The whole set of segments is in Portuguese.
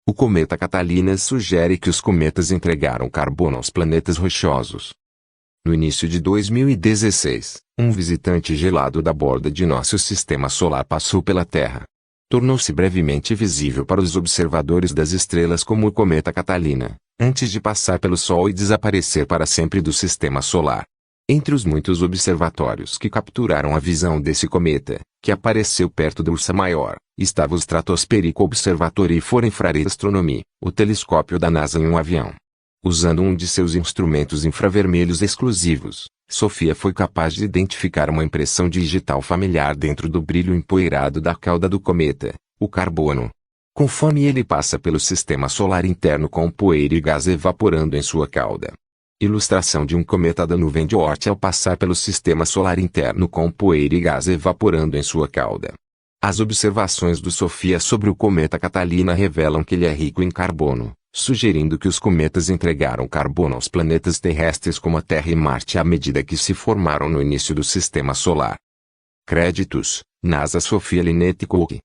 O cometa Catalina sugere que os cometas entregaram carbono aos planetas rochosos. No início de 2016, um visitante gelado da borda de nosso sistema solar passou pela Terra. Tornou-se brevemente visível para os observadores das estrelas como o cometa Catalina, antes de passar pelo Sol e desaparecer para sempre do sistema solar. Entre os muitos observatórios que capturaram a visão desse cometa, que apareceu perto da Ursa Maior, estava o Stratospheric Observatory for Infrared Astronomy, o telescópio da NASA em um avião. Usando um de seus instrumentos infravermelhos exclusivos, Sofia foi capaz de identificar uma impressão digital familiar dentro do brilho empoeirado da cauda do cometa, o carbono. Conforme ele passa pelo sistema solar interno com poeira e gás evaporando em sua cauda. Ilustração de um cometa da nuvem de Oort ao passar pelo sistema solar interno com poeira e gás evaporando em sua cauda. As observações do Sofia sobre o cometa Catalina revelam que ele é rico em carbono, sugerindo que os cometas entregaram carbono aos planetas terrestres como a Terra e Marte à medida que se formaram no início do sistema solar. Créditos: NASA Sofia Lynette Cook.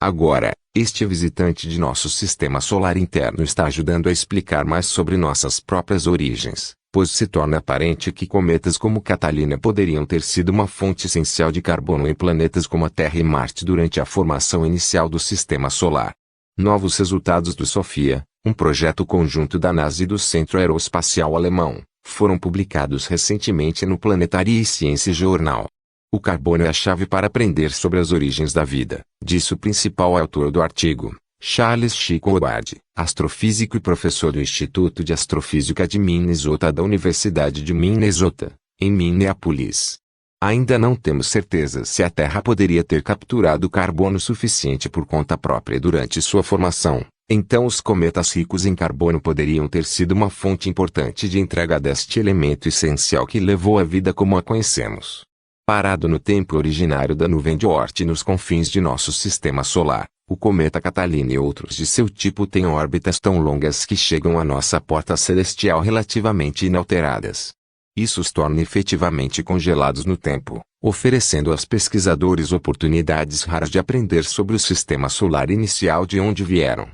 Agora, este visitante de nosso sistema solar interno está ajudando a explicar mais sobre nossas próprias origens, pois se torna aparente que cometas como Catalina poderiam ter sido uma fonte essencial de carbono em planetas como a Terra e Marte durante a formação inicial do sistema solar. Novos resultados do Sofia, um projeto conjunto da NASA e do Centro Aeroespacial Alemão, foram publicados recentemente no Planetary Science Journal. O carbono é a chave para aprender sobre as origens da vida, disse o principal autor do artigo, Charles Chico Howard, astrofísico e professor do Instituto de Astrofísica de Minnesota da Universidade de Minnesota, em Minneapolis. Ainda não temos certeza se a Terra poderia ter capturado carbono suficiente por conta própria durante sua formação, então os cometas ricos em carbono poderiam ter sido uma fonte importante de entrega deste elemento essencial que levou a vida como a conhecemos. Parado no tempo originário da nuvem de Oort nos confins de nosso sistema solar, o cometa Catalina e outros de seu tipo têm órbitas tão longas que chegam à nossa porta celestial relativamente inalteradas. Isso os torna efetivamente congelados no tempo, oferecendo aos pesquisadores oportunidades raras de aprender sobre o sistema solar inicial de onde vieram.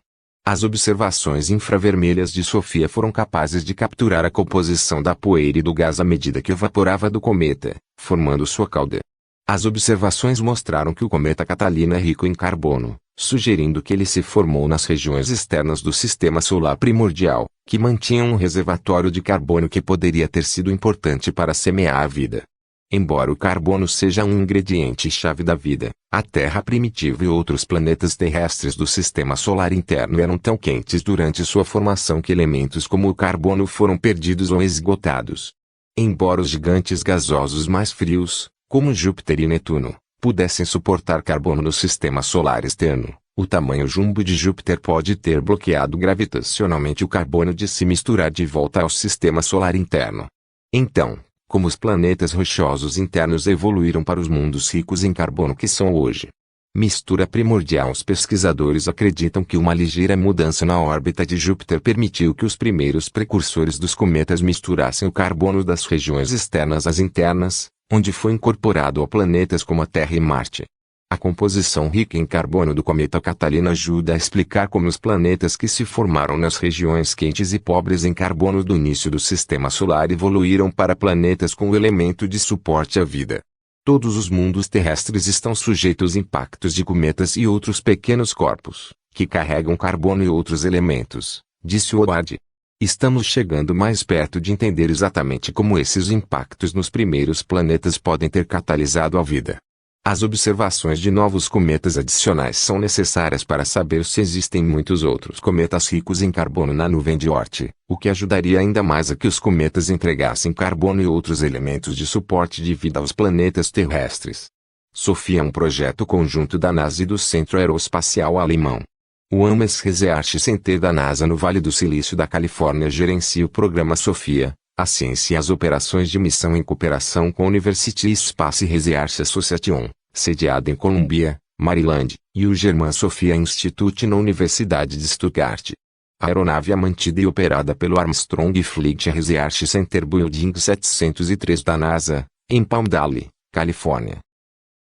As observações infravermelhas de Sofia foram capazes de capturar a composição da poeira e do gás à medida que evaporava do cometa, formando sua cauda. As observações mostraram que o cometa Catalina é rico em carbono, sugerindo que ele se formou nas regiões externas do sistema solar primordial, que mantinham um reservatório de carbono que poderia ter sido importante para semear a vida. Embora o carbono seja um ingrediente-chave da vida, a Terra primitiva e outros planetas terrestres do sistema solar interno eram tão quentes durante sua formação que elementos como o carbono foram perdidos ou esgotados. Embora os gigantes gasosos mais frios, como Júpiter e Netuno, pudessem suportar carbono no sistema solar externo, o tamanho jumbo de Júpiter pode ter bloqueado gravitacionalmente o carbono de se misturar de volta ao sistema solar interno. Então, como os planetas rochosos internos evoluíram para os mundos ricos em carbono que são hoje? Mistura primordial. Os pesquisadores acreditam que uma ligeira mudança na órbita de Júpiter permitiu que os primeiros precursores dos cometas misturassem o carbono das regiões externas às internas, onde foi incorporado a planetas como a Terra e Marte. A composição rica em carbono do cometa Catalina ajuda a explicar como os planetas que se formaram nas regiões quentes e pobres em carbono do início do sistema solar evoluíram para planetas com o elemento de suporte à vida. Todos os mundos terrestres estão sujeitos a impactos de cometas e outros pequenos corpos, que carregam carbono e outros elementos, disse Howard. Estamos chegando mais perto de entender exatamente como esses impactos nos primeiros planetas podem ter catalisado a vida. As observações de novos cometas adicionais são necessárias para saber se existem muitos outros cometas ricos em carbono na nuvem de Oort, o que ajudaria ainda mais a que os cometas entregassem carbono e outros elementos de suporte de vida aos planetas terrestres. Sofia é um projeto conjunto da NASA e do Centro Aeroespacial Alemão. O Ames Research Center da NASA no Vale do Silício da Califórnia gerencia o programa Sofia, a ciência e as operações de missão em cooperação com a University Space Research Association, sediada em Columbia, Maryland, e o German Sophia Institute na Universidade de Stuttgart. A aeronave é mantida e operada pelo Armstrong Flight Research Center Building 703 da NASA, em Palm Valley, Califórnia.